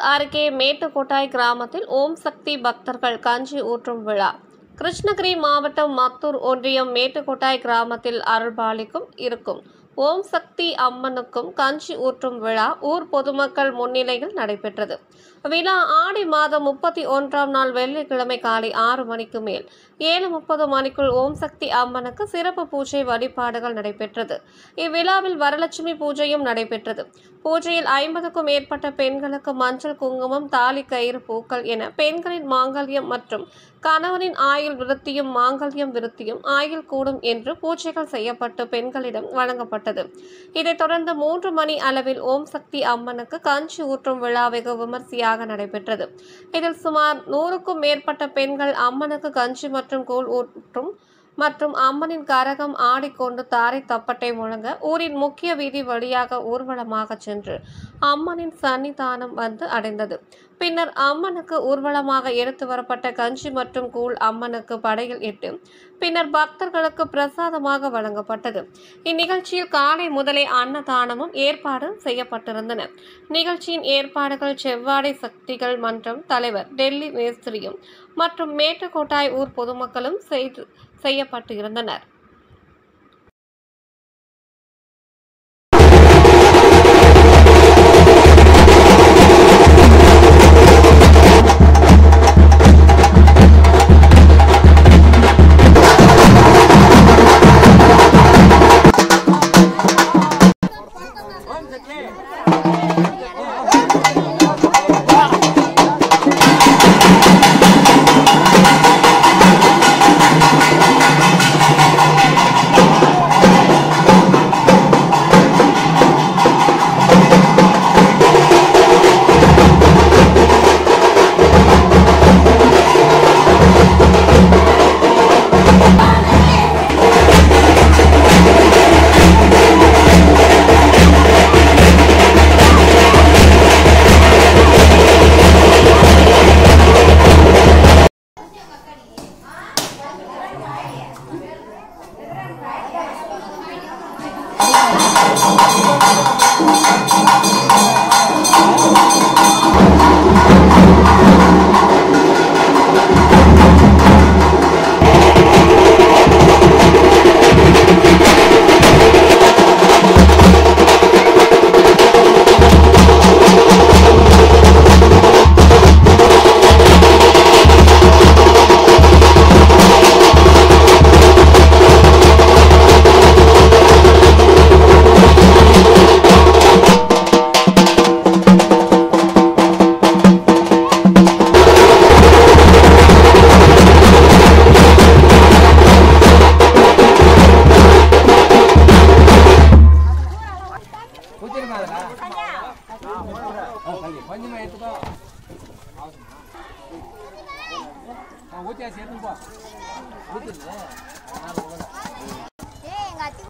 அருகே மேட்டுக்கோட்டாய் கிராமத்தில் ஓம் சக்தி பக்தர்கள் கஞ்சி ஊற்றும் விழா. கிருஷ்ணகிரி மாவட்டம் மத்தூர் ஒன்றியம் மேட்டுக்கோட்டாய் கிராமத்தில் அருள்பாலிக்கும் இருக்கும் ஓம் சக்தி அம்மனுக்கும் கஞ்சி ஊற்றும் விழா ஊர் பொதுமக்கள் முன்னிலையில் நடைபெற்றது. விழா ஆடி மாதம் 31ஆம் நாள் வெள்ளிக்கிழமை காலை 6 மணிக்கு மேல் 7:30 மணிக்குள் ஓம் சக்தி அம்மனுக்கு சிறப்பு பூஜை வழிபாடுகள் நடைபெற்றது. இவ்விழாவில் வரலட்சுமி பூஜையும் நடைபெற்றது. பூஜையில் 50க்கும் மேற்பட்ட பெண்களுக்கு மஞ்சள், குங்குமம், தாலி கயிறு, பூக்கள் என பெண்களின் மாங்கல்யம் மற்றும் கணவனின் ஆயுள் விருத்தியும் மாங்கல்யம் விருத்தியும் ஆயுள் கூடும் என்று பூஜைகள் செய்யப்பட்டு பெண்களிடம் வழங்கப்பட்டது. இதைத் தொடர்ந்து 3 மணி அளவில் ஓம் சக்தி அம்மனுக்கு கஞ்சி ஊற்றும் விழா வெகு விமர்சையாக நடைபெற்றது. இதில் சுமார் 100க்கும் மேற்பட்ட பெண்கள் அம்மனுக்கு கஞ்சி மற்றும் கூழ் ஊற்றும் மற்றும் அம்மனின் கரகம் ஆடிக்கொண்டு தாரை தப்பட்டை முழங்க ஊரின் முக்கிய வீதி வழியாக ஊர்வலமாக சென்று அம்மனின் சன்னிதானம் வந்து அடைந்தது. பின்னர் அம்மனுக்கு ஊர்வலமாக எடுத்து வரப்பட்ட கஞ்சி மற்றும் கூழ் அம்மனுக்கு படையில் இட்டு பின்னர் பக்தர்களுக்கு பிரசாதமாக வழங்கப்பட்டது. இந்நிகழ்ச்சியில் காலை முதலே அன்னதானமும் ஏற்பாடு செய்யப்பட்டிருந்தன. நிகழ்ச்சியின் ஏற்பாடுகள் செவ்வாடை சக்திகள் மன்றம் தலைவர் டெல்லி மேஸ்திரியும் மற்றும் மேட்டுக்கோட்டாய் ஊர் பொதுமக்களும் செய்யப்பட்டு இருந்தனர்.